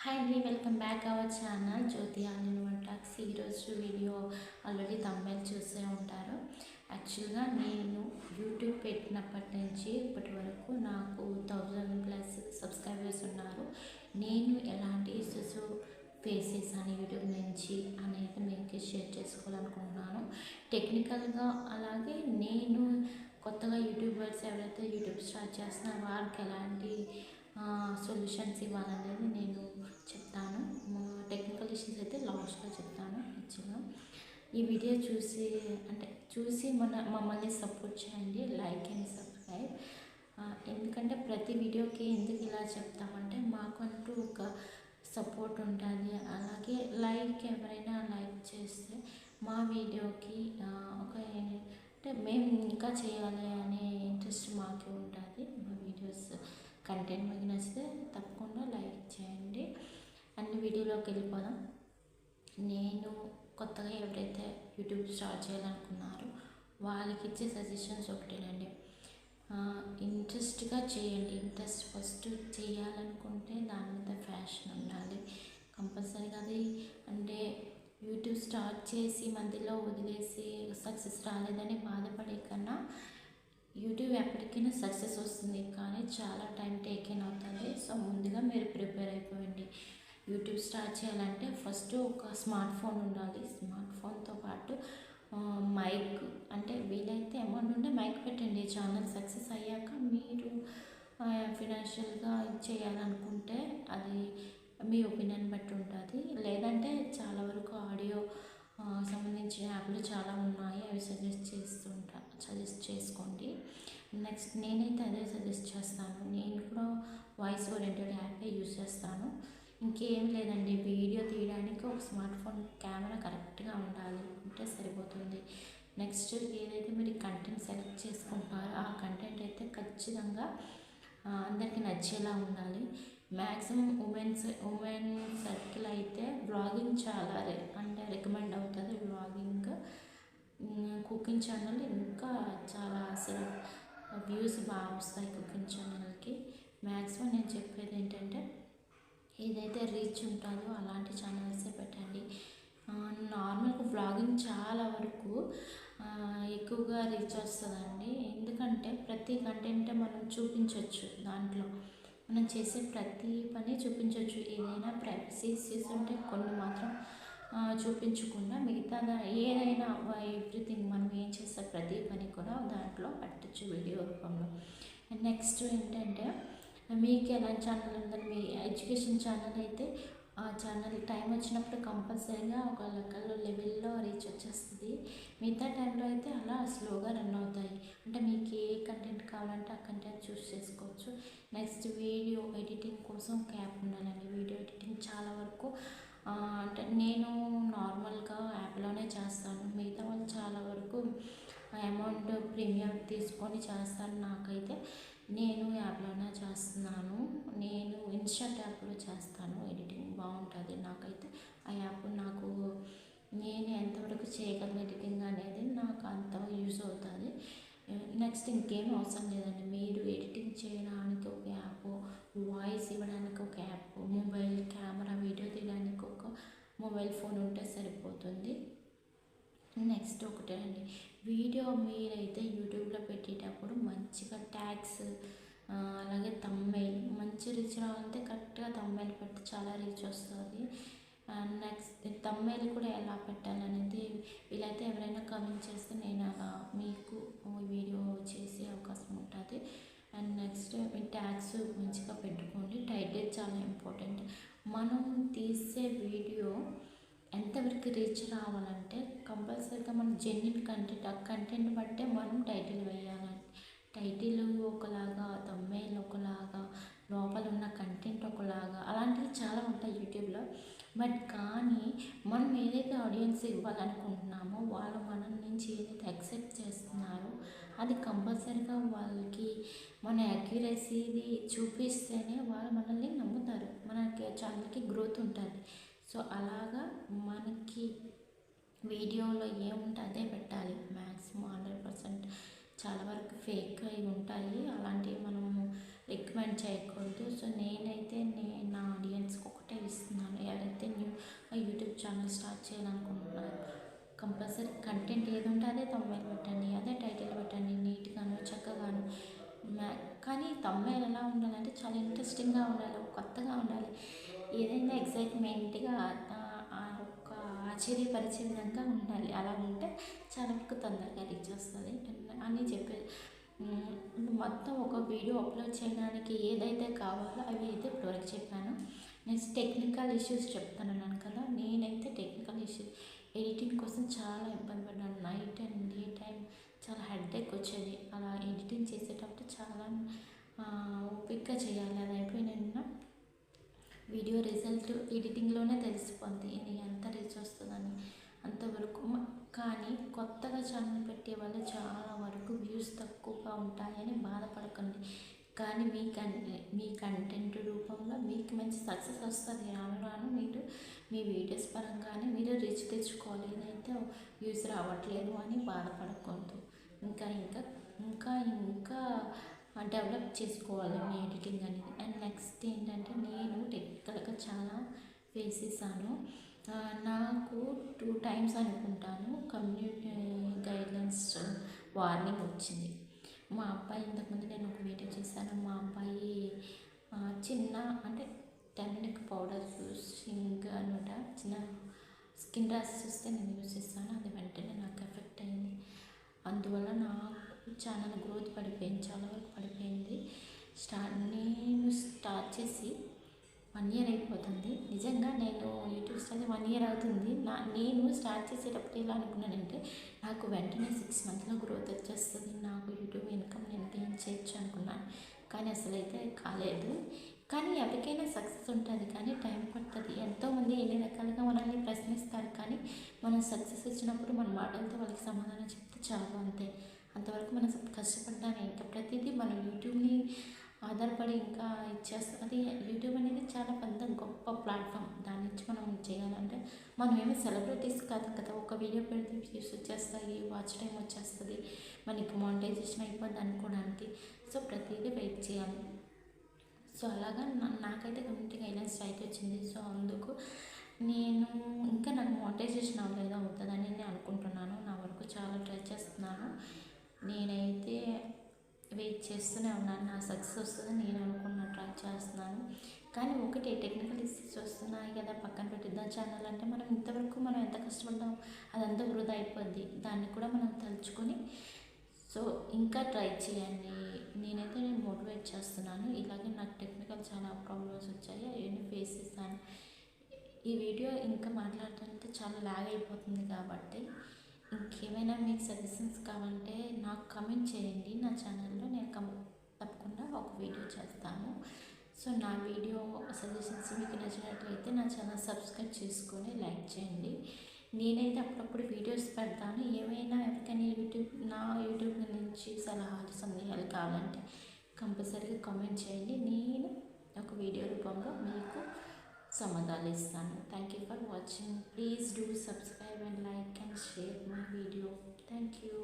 Hi అండి, welcome back our channel Jyothi online వంటాక్స్. ఈరోజు వీడియో ఆల్రెడీ తమిళ చూసే ఉంటారు. యాక్చువల్గా నేను యూట్యూబ్ పెట్టినప్పటి నుంచి ఇప్పటి వరకు నాకు 1000+ సబ్స్క్రైబర్స్ ఉన్నారు. నేను ఎలాంటి ఇష్యూస్ ఫేస్ చేశాను యూట్యూబ్ నుంచి అనేది మీకు షేర్ చేసుకోవాలనుకుంటున్నాను. టెక్నికల్గా అలాగే నేను కొత్తగా యూట్యూబర్స్ ఎవరైతే యూట్యూబ్ స్టార్ట్ చేస్తున్నారో వారికి ఎలాంటి సొల్యూషన్స్ ఇవ్వాలనేది నేను చెప్తాను. టెక్నికల్ ఇష్యూస్ అయితే లాస్ట్లో చెప్తాను. యాక్చువల్గా ఈ వీడియో చూసి మమ్మల్ని సపోర్ట్ చేయండి, లైక్ అండ్ సబ్స్క్రైబ్. ఎందుకంటే ప్రతి వీడియోకి ఎందుకు ఇలా చెప్తామంటే మాకంటూ ఒక సపోర్ట్ ఉంటుంది. అలాగే ఎవరైనా లైక్ చేస్తే మా వీడియోకి ఒక అంటే మేము ఇంకా చేయాలి అనే ఇంట్రెస్ట్ మాకు ఉంటుంది. మా వీడియోస్ కంటెంట్ మీకు నచ్చితే తప్పకుండా లైక్ చేయండి. అన్ని వీడియోలోకి వెళ్ళిపోదాం. నేను కొత్తగా ఎవరైతే యూట్యూబ్ స్టార్ట్ చేయాలనుకున్నారో వాళ్ళకి ఇచ్చే సజెషన్స్ ఒకటేనండి. ఇంట్రెస్ట్గా చేయండి. ఇంట్రెస్ట్ ఫస్ట్ చేయాలనుకుంటే దాని మీద ఫ్యాషన్ ఉండాలి కంపల్సరీగా. అది అంటే యూట్యూబ్ స్టార్ట్ చేసి మధ్యలో వదిలేసి సక్సెస్ రాలేదని బాధపడే కన్నా యూట్యూబ్ ఎప్పటికైనా సక్సెస్ వస్తుంది, కానీ చాలా టైం టేకెన్ అవుతుంది. సో ముందుగా మీరు ప్రిపేర్ అయిపోయింది. యూట్యూబ్ స్టార్ట్ చేయాలంటే ఫస్ట్ ఒక స్మార్ట్ ఫోన్ ఉండాలి. స్మార్ట్ ఫోన్తో పాటు మైక్, అంటే వీలైతే అమౌంట్ ఉంటే మైక్ పెట్టండి. ఛానల్ సక్సెస్ అయ్యాక మీరు ఫినాన్షియల్గా చేయాలనుకుంటే అది మీ ఒపీనియన్ బట్టి ఉంటుంది. లేదంటే చాలా వరకు ఆడియో సంబంధించిన యాప్లు చాలా ఉన్నాయి, అవి సజెస్ట్ చేసుకోండి. నెక్స్ట్ నేనైతే అదే సజెస్ట్ చేస్తాను. నేను కూడా వాయిస్ ఓరియంటెడ్ యాపే యూజ్ చేస్తాను. ఇంకేం లేదండి, వీడియో తీయడానికి ఒక స్మార్ట్ ఫోన్ కెమెరా కరెక్ట్గా ఉండాలి, ఉంటే సరిపోతుంది. నెక్స్ట్ ఏదైతే మీరు కంటెంట్ సెలెక్ట్ చేసుకుంటారో ఆ కంటెంట్ అయితే ఖచ్చితంగా అందరికీ నచ్చేలా ఉండాలి. మ్యాక్సిమం ఉమెన్ సర్కిల్ అయితే వ్లాగింగ్ చాలా రికమెండ్ అవుతుంది. వ్లాగింగ్, కుకింగ్ ఛానల్ ఇంకా చాలా అసలు వ్యూస్ బాగా వస్తాయి కుకింగ్ ఛానల్కి. మ్యాక్సిమం నేను చెప్పేది ఏంటంటే ఏదైతే రీచ్ ఉంటుందో అలాంటి ఛానల్సే పెట్టండి. నార్మల్గా వ్లాగింగ్ చాలా వరకు ఎక్కువగా రీచ్ వస్తుందండి. ఎందుకంటే ప్రతి కంటెంట్ మనం చూపించవచ్చు, దాంట్లో మనం చేసే ప్రతి పని చూపించవచ్చు. ఏదైనా ప్రైవసీ ఇష్యూస్ ఉంటే కొన్ని మాత్రం చూపించకుండా మిగతా ఏదైనా ఎవ్రీథింగ్ మనం ఏం చేస్తే ప్రతి పని కూడా దాంట్లో పెట్టచ్చు వీడియో రూపంలో. నెక్స్ట్ ఏంటంటే మీకు ఎలాంటి ఛానల్ ఉందని, మీ ఎడ్యుకేషన్ ఛానల్ అయితే ఆ ఛానల్ టైం వచ్చినప్పుడు కంపల్సరీగా ఒక లెవెల్లో రీచ్ వచ్చేస్తుంది. మిగతా టైంలో అయితే అలా స్లోగా రన్ అవుతాయి. అంటే మీకు ఏ కంటెంట్ కావాలంటే ఆ కంటెంట్ చూస్ చేసుకోవచ్చు. నెక్స్ట్ వీడియో ఎడిటింగ్ కోసం ఒక యాప్ ఉండాలండి. వీడియో ఎడిటింగ్ చాలా వరకు అంటే నేను నార్మల్గా యాప్లోనే చేస్తాను. మిగతా వాళ్ళు చాలా వరకు అమౌంట్ ప్రీమియం తీసుకొని చేస్తాను. నాకైతే నేను యాప్లోనే చేస్తున్నాను. నేను ఇన్స్టాంట్ యాప్లో చేస్తాను. ఎడిటింగ్ బాగుంటుంది నాకైతే. ఆ యాప్ నేను ఎంతవరకు చేయగలను ఎడిటింగ్ అనేది నాకు అంత యూజ్ అవుతుంది. నెక్స్ట్ ఇంకేం అవసరం లేదండి. మీరు ఎడిటింగ్ చేయడానికి ఒక యాప్, వాయిస్ ఇవ్వడానికి ఒక యాప్, మొబైల్ కెమెరా వీడియో తీయడానికి ఒక మొబైల్ ఫోన్ ఉంటే సరిపోతుంది. నెక్స్ట్ ఒకటేనండి, వీడియో మీరైతే యూట్యూబ్లో పెట్టేటప్పుడు మంచిగా ట్యాగ్స్, అలాగే థంబ్నెయిల్ మంచి రీచ్ రావాలంటే కరెక్ట్గా థంబ్నెయిల్ పెడితే చాలా రీచ్ వస్తుంది. నెక్స్ట్ థంబ్నెయిల్ కూడా ఎలా పెట్టాలనేది వీలైతే ఎవరైనా కమెంట్ చేస్తే నేను అలా మీకు వీడియో చేసే అవకాశం ఉంటుంది. అండ్ నెక్స్ట్ మీ ట్యాగ్స్ మంచిగా పెట్టుకోండి. టైటిల్ చాలా ఇంపార్టెంట్. మనం తీసే వీడియో ఎంతవరకు రీచ్ రావాలంటే కంపల్సరీగా మనం జెన్యున్ కంటెంట్, ఆ కంటెంట్ బట్టే మనం టైటిల్ వేయాలి. టైటిల్ ఒకలాగా, థంబ్నెయిల్ ఒకలాగా, లోపల ఉన్న కంటెంట్ ఒకలాగా, అలాంటివి చాలా ఉంటాయి యూట్యూబ్లో. బట్ కానీ మనం ఏదైతే ఆడియన్స్ ఇవ్వాలనుకుంటున్నామో వాళ్ళు మన నుంచి ఏదైతే యాక్సెప్ట్ చేస్తున్నారో అది కంపల్సరీగా వాళ్ళకి మన యాక్యురసీది చూపిస్తేనే వాళ్ళు మనల్ని నమ్ముతారు, మన ఛానల్కి గ్రోత్ ఉంటుంది. సో అలాగా మనకి వీడియోలో ఏముంటే అదే పెట్టాలి. మ్యాక్సిమం 100%. చాలా వరకు ఫేక్ అయి ఉంటాయి, అలాంటివి మనము రికమెండ్ చేయకూడదు. సో నేనైతే నా ఆడియన్స్కి ఒకటే ఇస్తున్నాను. ఎవరైతే యూట్యూబ్ ఛానల్ స్టార్ట్ చేయాలనుకుంటున్నారో కంపల్సరీ కంటెంట్ ఏది ఉంటే అదే తమ్ముళ్ళు పెట్టండి, అదే టైటిల్ పెట్టండి, నీట్గాను చక్కగాను. కానీ తమ్ముళ్ళు ఎలా ఉండాలంటే చాలా ఇంట్రెస్టింగ్గా ఉండాలి, కొత్తగా ఉండాలి, ఏదైనా ఎగ్జైట్మెంట్గా ఒక ఆశ్చర్యపరిచే విధంగా ఉండాలి. అలా ఉంటే చాలా వరకు తొందరగా రీచ్ వస్తుంది అని చెప్పేది. మొత్తం ఒక వీడియో అప్లోడ్ చేయడానికి ఏదైతే కావాలో అవి అయితే ఇప్పటివరకు చెప్పాను. నెక్స్ట్ టెక్నికల్ ఇష్యూస్ చెప్తానన్నాను కదా. నేనైతే టెక్నికల్ ఇష్యూస్ ఎడిటింగ్ కోసం చాలా ఇబ్బంది పడ్డాను. నైట్ అండ్ డే టైం చాలా హెడేక్ వచ్చేది. అలా ఎడిటింగ్ చేసేటప్పుడు చాలా ఓపిక్గా చేయాలి. అది అయిపోయిన వీడియో రిజల్ట్ ఎడిటింగ్లోనే తెలిసిపోద్ది ఎంత రీచ్ వస్తుందని. అంతవరకు కానీ కొత్తగా ఛానల్ పెట్టే వాళ్ళు చాలా వరకు వ్యూస్ తక్కువగా ఉంటాయని బాధపడకండి. కానీ మీ కంటెంట్ రూపంలో మీకు మంచి సక్సెస్ వస్తుంది. రాను రాను మీరు మీ వీడియోస్ పరంగానే మీరు రీచ్ తెచ్చుకోవాలి. ఏదైతే వ్యూస్ రావట్లేదు అని బాధపడకూడదు. ఇంకా ఇంకా ఇంకా ఇంకా డెవలప్ చేసుకోవాలి మీ ఎడిటింగ్ అనేది. అండ్ నెక్స్ట్ ఏంటంటే నేను టెక్నికల్గా చాలా ఫేస్ చేశాను. నాకు 2 times అనుకుంటాను కమ్యూనిటీ గైడ్లైన్స్ వార్నింగ్ వచ్చింది. మా అబ్బాయి ఇంతకుముందు నేను ఒక వీడియో చేశాను. మా అబ్బాయి చిన్న అంటే టర్మరిక్ పౌడర్ యూసింగ్ అనమాట, చిన్న స్కిన్ ర్యాషెస్ వస్తే నేను యూస్ చేస్తాను. అది వెంటనే నాకు ఎఫెక్ట్ అయింది. అందువల్ల నాకు ఛానల్ గ్రోత్ పడిపోయింది, చాలా వరకు పడిపోయింది. నేను స్టార్ట్ చేసి 1 year అయిపోతుంది. నిజంగా నేను యూట్యూబ్ స్టార్ట్ 1 year అవుతుంది. నేను స్టార్ట్ చేసేటప్పుడు ఎలా అనుకున్నానంటే నాకు వెంటనే 6 monthsలో గ్రోత్ వచ్చేస్తుంది, నాకు యూట్యూబ్ ఇన్కమ్ నేను గెయిన్ చేయొచ్చు అనుకున్నాను. కానీ అసలు అయితే కాలేదు. కానీ ఎవరికైనా సక్సెస్ ఉంటుంది, కానీ టైం పడుతుంది. ఎంతోమంది ఎన్ని రకాలుగా మనల్ని ప్రశ్నిస్తారు, కానీ మనం సక్సెస్ వచ్చినప్పుడు మన మాటలతో వాళ్ళకి సమాధానం చెప్తే చాలు, అంతే. అంతవరకు మనం కష్టపడ్డానే. ఇంకా ప్రతిదీ మనం యూట్యూబ్ని ఆధారపడి ఇంకా ఇచ్చేస్తాం. అది యూట్యూబ్ అనేది చాలా పెద్ద గొప్ప ప్లాట్ఫామ్. దాని నుంచి మనం చేయాలంటే మనం ఏమీ సెలబ్రిటీస్ కాదు కదా. ఒక వీడియో పెడితే వ్యూస్ వచ్చేస్తాయి, వాచ్ టైం వచ్చేస్తుంది, మనకి మానిటైజేషన్ అయిపోద్ది అనుకోవడానికి. సో ప్రతిదీ వెయిట్ చేయాలి. సో అలాగా నాకైతే కమ్యూనిటీ గైడ్లైన్స్ స్ట్రైక్ వచ్చింది. సో అందుకు నేను ఇంకా నాకు మానిటైజేషన్ అవ్వలేదు, అవుతుందని నేను అనుకుంటున్నాను. నా వరకు చాలా ట్రై చేస్తున్నాను. నేనైతే వెయిట్ చేస్తూనే ఉన్నాను. నా సక్సెస్ వస్తుందని నేను అనుకున్నా, ట్రై చేస్తున్నాను. కానీ ఒకటి టెక్నికల్ ఇష్యూస్ వస్తున్నాయి కదా, పక్కన పెట్టిద్దాం ఛానల్ అంటే మనం ఇంతవరకు మనం ఎంత కష్టపడ్డాం అదంతా వృధా అయిపోద్ది. దాన్ని కూడా మనం తలుచుకొని సో ఇంకా ట్రై చేయండి. నేనైతే మోటివేట్ చేస్తున్నాను. ఇలాగే నాకు టెక్నికల్ చాలా ప్రాబ్లమ్స్ వచ్చాయి, అవన్నీ ఫేస్ చేస్తాను. ఈ వీడియో ఇంకా మాట్లాడుతుంటే చాలా లాగ్ అయిపోతుంది కాబట్టి ఇంకేమైనా మీకు సజెషన్స్ కావాలంటే నాకు కమెంట్ చేయండి. నా ఛానల్లో నేను తప్పకుండా ఒక వీడియో చేస్తాను. సో నా వీడియో సజెషన్స్ మీకు నచ్చినట్లయితే నా ఛానల్ సబ్స్క్రైబ్ చేసుకొని లైక్ చేయండి. నేనైతే అప్పుడప్పుడు వీడియోస్ పెడతాను. ఏమైనా ఎవరికైనా నా యూట్యూబ్ నుంచి సలహాలు సందేహాలు కావాలంటే కంపల్సరీగా కామెంట్ చేయండి. నేను ఒక వీడియో రూపంలో మీకు సమాధానాలు ఇస్తాను. Thank you for watching. Please do subscribe and like and share my video. Thank you.